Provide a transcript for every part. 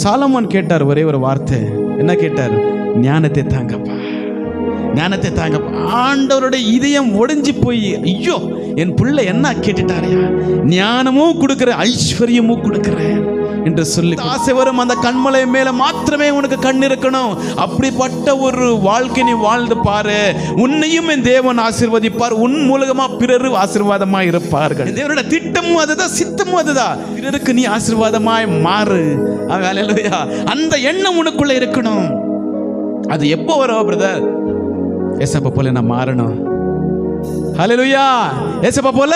Solomon கேட்டார் ஒரே ஒரு வார்த்தை. என்ன கேட்டார்? ஞானத்தை தாங்கப்பா, ஞானத்தை தாங்கப்பா. ஆண்டவருடைய இதயம் ஒடிஞ்சு போய், ஐயோ என் பிள்ளை என்ன கேட்டுட்டாரையா, ஞானமும் கொடுக்குறேன் ஐஸ்வர்யமும் கொடுக்குறேன் என்று சொல்லி ஆசை வரும். அந்த கண்மலை மேல மாத்திரமே உனக்கு கண் இருக்கணும். அப்படிப்பட்ட ஒரு வாழ்க்கை நீ வாழ்ந்து பாரு. உன்னையும் என் தேவன் ஆசீர்வதிப்பார். உன் மூலமா பிறரு ஆசீர்வாதமா இருப்பார்கள். தேவனுடைய திட்டமும் அதுதான், சித்தமும் அதுதான். பிறருக்கு நீ ஆசீர்வாதமாய் மாறு. ஹல்லேலூயா. அந்த எண்ணம் உனக்குள்ள இருக்கணும். அது எப்போ வரும் பிரதர்? ஏசப்பா போல நான் மாறணும். ஹல்லேலூயா. ஏசப்பா போல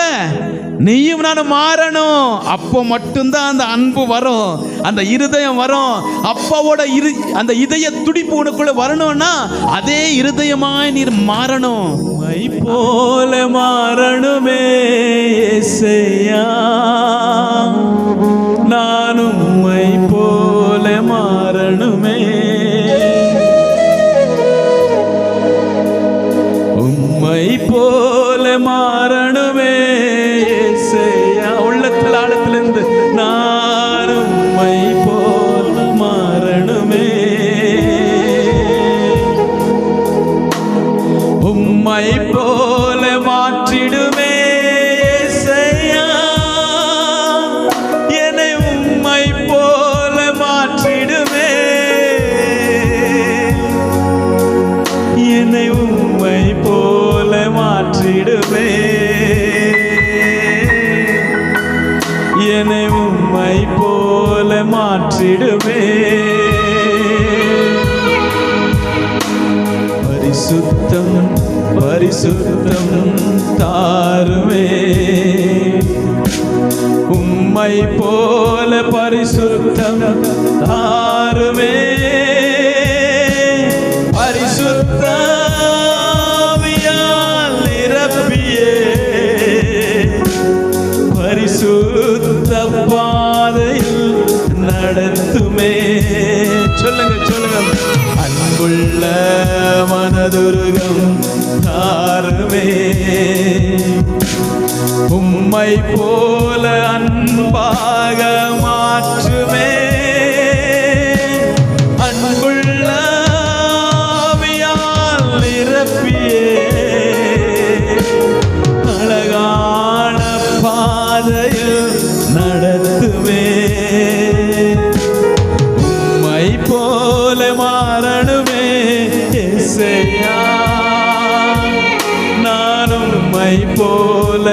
நீயும் நானும் மாறணும். அப்போ மட்டும்தான் அந்த அன்பு வரும், அந்த இருதயம் வரும். அப்பாவோட அந்த இதய துடிப்பு உனக்குள்ள வரணும்னா அதே இருதயமாய் நீர் மாறணும். மை போல மாறணுமே இயேசையா, நானும் மை போல மாறணுமே. உம்மை போல மாறணுமே இயேசையா. உள்ளத்தில் ஆழத்திலிருந்து நான் உம்மை போல மாறணுமே. உம்மை போல மாற்றிடுமே இயேசையா, என்னை உம்மை போல மாற்றிடுமே. என்னை உம்மை போல மாற்றிடுமே. என்னை உம்மை போல மாற்றிடுமே. பரிசுத்தம் பரிசுத்தம் தாருமே. உம்மை போல பரிசுத்தம் தாருமே. பரிசுத்தாவியால் நிரப்பியே பரிசுத்த பாதையில் நடத்துமே. சொல்லுங்க சொல்லுங்க. அன்புள்ள மனதுருகம் தாருமே. உம்மை போல அன்பாக மாற்றுமே. அன்புள்ள ஆவியால் நிரப்பியே அழகான பாதையில் நடத்துமே. உம்மை போல மாறணுமே இயேசையா, நான் உம்மை போல